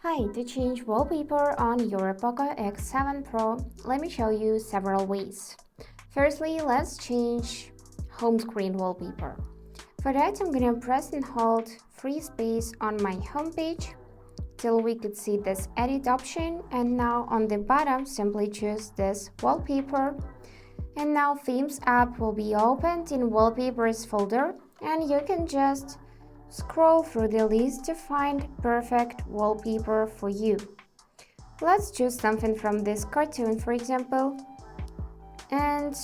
Hi, to change wallpaper on your POCO X7 Pro, let me show you several ways. Firstly, let's change home screen wallpaper. For that, I'm gonna press and hold free space on my home page till we could see this edit option, and now on the bottom simply choose this wallpaper. And now Themes app will be opened in Wallpapers folder, and you can just scroll through the list to find perfect wallpaper for you. Let's choose something from this cartoon, for example, and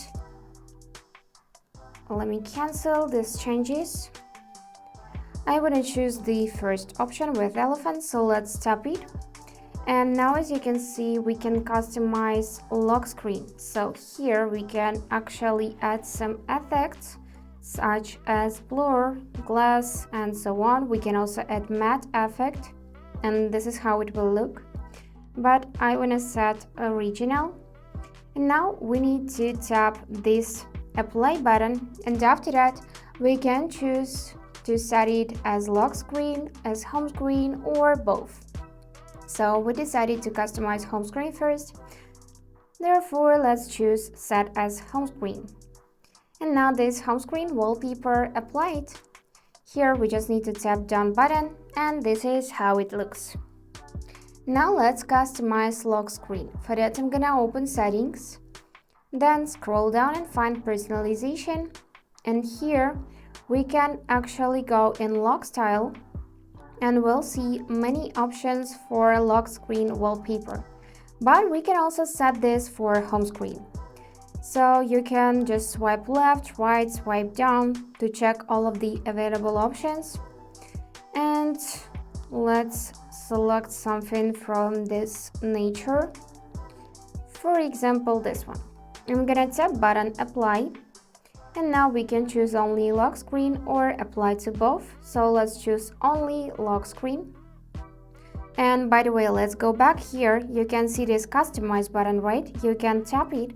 let me cancel these changes. I want to choose the first option with elephant, so let's tap it. And now, as you can see, we can customize lock screen. So here we can actually add some effects such as blur, glass, and so on. We can also add matte effect, and this is how it will look. But I want to set original. And now we need to tap this apply button, and after that we can choose to set it as lock screen, as home screen, or both. So we decided to customize home screen first. Therefore, let's choose set as home screen. And now this home screen wallpaper applied. Here we just need to tap down button, and this is how it looks. Now let's customize lock screen. For that, I'm gonna open settings, then scroll down and find personalization. And here we can actually go in lock style, and we'll see many options for lock screen wallpaper. But we can also set this for home screen. So you can just swipe left, right, swipe down to check all of the available options. And let's select something from this nature. For example, this one. I'm gonna tap button apply. And now we can choose only lock screen or apply to both. So let's choose only lock screen. And by the way, let's go back here. You can see this customize button, right? You can tap it.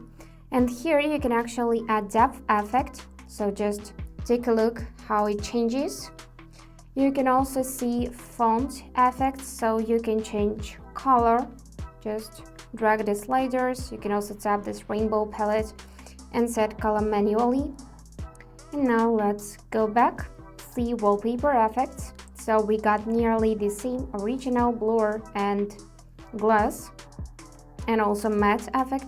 And here you can actually add depth effect. So just take a look how it changes. You can also see font effects. So you can change color. Just drag the sliders. You can also tap this rainbow palette and set color manually. And now let's go back, see wallpaper effects. So we got nearly the same original blur and glass, and also matte effect.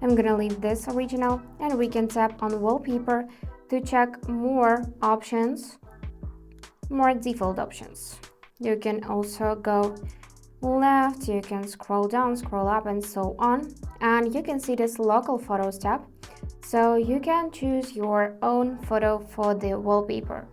I'm gonna leave this original, and we can tap on wallpaper to check more options, more default options. You can also go left, you can scroll down, scroll up, and so on. And you can see this local photos tab. So you can choose your own photo for the wallpaper.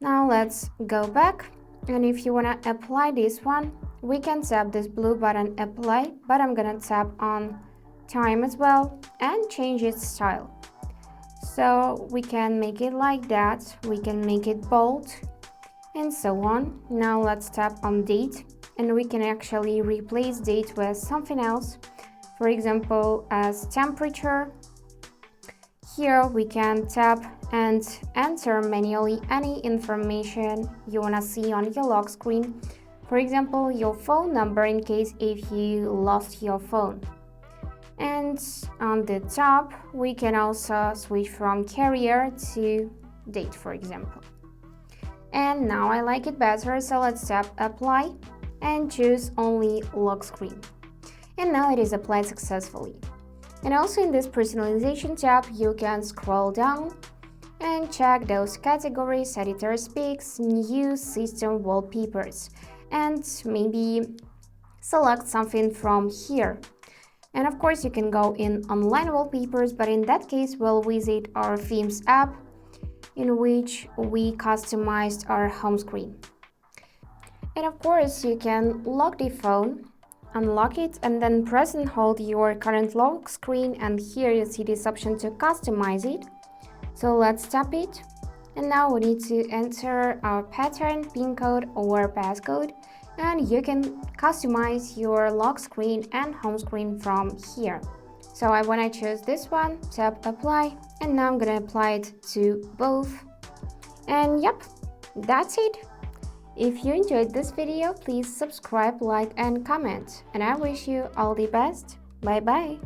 Now let's go back, and if you want to apply this one, we can tap this blue button apply, but I'm gonna tap on time as well and change its style. So we can make it like that, we can make it bold, and so on. Now let's tap on date, and we can actually replace date with something else, for example as temperature. Here we can tap and enter manually any information you want to see on your lock screen. For example, your phone number in case if you lost your phone. And on the top, we can also switch from carrier to date, for example. And now I like it better, so let's tap apply and choose only lock screen. And now it is applied successfully. And also in this personalization tab, you can scroll down and check those categories, editor speaks, new system wallpapers, and maybe select something from here. And of course, you can go in online wallpapers, but in that case, we'll visit our Themes app in which we customized our home screen. And of course, you can lock the phone, unlock it, and then press and hold your current lock screen, and here you see this option to customize it. So let's tap it, and now we need to enter our pattern, pin code, or passcode, and you can customize your lock screen and home screen from here. So I want to choose this one, tap apply, and now I'm gonna apply it to both. And yep, that's it. If you enjoyed this video, please subscribe, like and comment. And I wish you all the best. Bye bye.